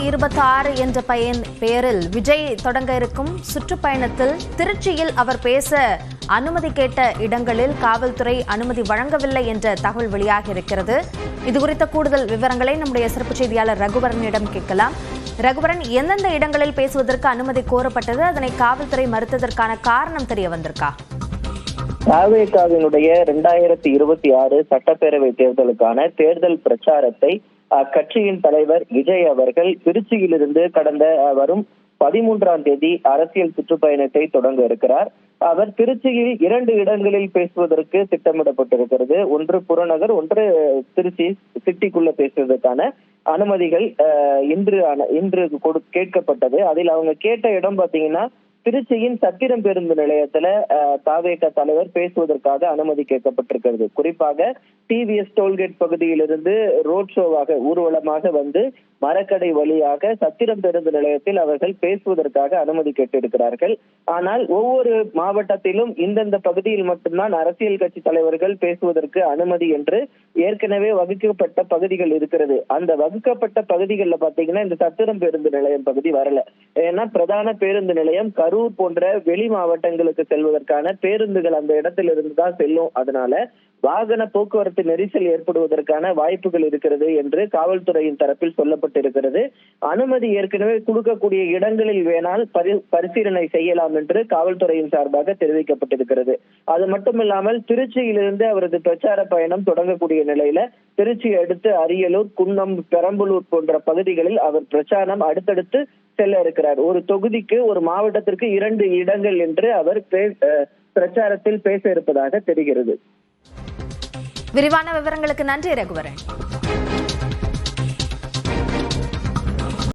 2026 என்ற பெயரில் விஜய் தொடங்க இருக்கும் சுற்றுப்பயணத்தில் திருச்சியில் அவர் பேச அனுமதி கேட்ட இடங்களில் காவல்துறை அனுமதி வழங்கவில்லை என்ற தகவல் வெளியாகி இருக்கிறது. இதுகுறித்த கூடுதல் விவரங்களை நம்முடைய சிறப்பு செய்தியாளர் ரகுவரனிடம் கேட்கலாம். ரகுவரன், எந்தெந்த இடங்களில் பேசுவதற்கு அனுமதி கோரப்பட்டது, அதனை காவல்துறை மறுத்ததற்கான காரணம் தெரிய வந்திருக்கா? தாவேகாவினுடைய 2026 சட்டப்பேரவை தேர்தலுக்கான தேர்தல் பிரச்சாரத்தை அக்கட்சியின் தலைவர் விஜய் அவர்கள் திருச்சியிலிருந்து கடந்த வரும் 13ஆம் தேதி அரசியல் சுற்றுப்பயணத்தை தொடங்க இருக்கிறார். அவர் திருச்சியில் 2 இடங்களில் பேசுவதற்கு திட்டமிடப்பட்டிருக்கிறது. ஒன்று புறநகர், ஒன்று திருச்சி சிட்டிக்குள்ள பேசுவதற்கான அனுமதிகள் இன்று கேட்கப்பட்டது. அதில் அவங்க கேட்ட இடம் பாத்தீங்கன்னா திருச்சியின் சத்திரம் பேருந்து நிலையத்துல தாவேக தலைவர் பேசுவதற்காக அனுமதி கேட்கப்பட்டிருக்கிறது. குறிப்பாக டிவிஎஸ் டோல்கேட் பகுதியிலிருந்து ரோட் ஷோவாக ஊர்வலமாக வந்து மரக்கடை வழியாக சத்திரம் பேருந்து நிலையத்தில் அவர்கள் பேசுவதற்காக அனுமதி கேட்டிருக்கிறார்கள். ஆனால் ஒவ்வொரு மாவட்டத்திலும் இந்தந்த பகுதியில் மட்டும்தான் அரசியல் கட்சி தலைவர்கள் பேசுவதற்கு அனுமதி என்று ஏற்கனவே வகுக்கப்பட்ட பகுதிகள் இருக்கிறது. அந்த வகுக்கப்பட்ட பகுதிகளில் பாத்தீங்கன்னா இந்த சத்திரம் பேருந்து நிலையம் பகுதி வரல. ஏன்னா பிரதான பேருந்து நிலையம் கரூர் போன்ற வெளி மாவட்டங்களுக்கு செல்வதற்கான பேருந்துகள் அந்த இடத்துல இருந்துதான் செல்லும். அதனால வாகன போக்குவரத்து நெரிசல் ஏற்படுவதற்கான வாய்ப்புகள் இருக்கிறது என்று காவல்துறையின் தரப்பில் சொல்லப்பட்டிருக்கிறது. அனுமதி ஏற்கனவே கொடுக்கக்கூடிய இடங்களில் வேணால் பரிசீலனை செய்யலாம் என்று காவல்துறையின் சார்பாக தெரிவிக்கப்பட்டிருக்கிறது. அது மட்டுமில்லாமல் திருச்சியிலிருந்து அவரது பிரச்சார பயணம் தொடங்கக்கூடிய நிலையில திருச்சி அடுத்து அரியலூர், குன்னம், பெரம்பலூர் போன்ற பகுதிகளில் அவர் பிரச்சாரம் அடுத்தடுத்து செல்ல இருக்கிறார். ஒரு தொகுதிக்கு, ஒரு மாவட்டத்திற்கு 2 இடங்கள் என்று அவர் பிரச்சாரத்தில் பேச இருப்பதாக தெரிகிறது. விரிவான விவரங்களுக்கு நன்றி ரகுவரன்.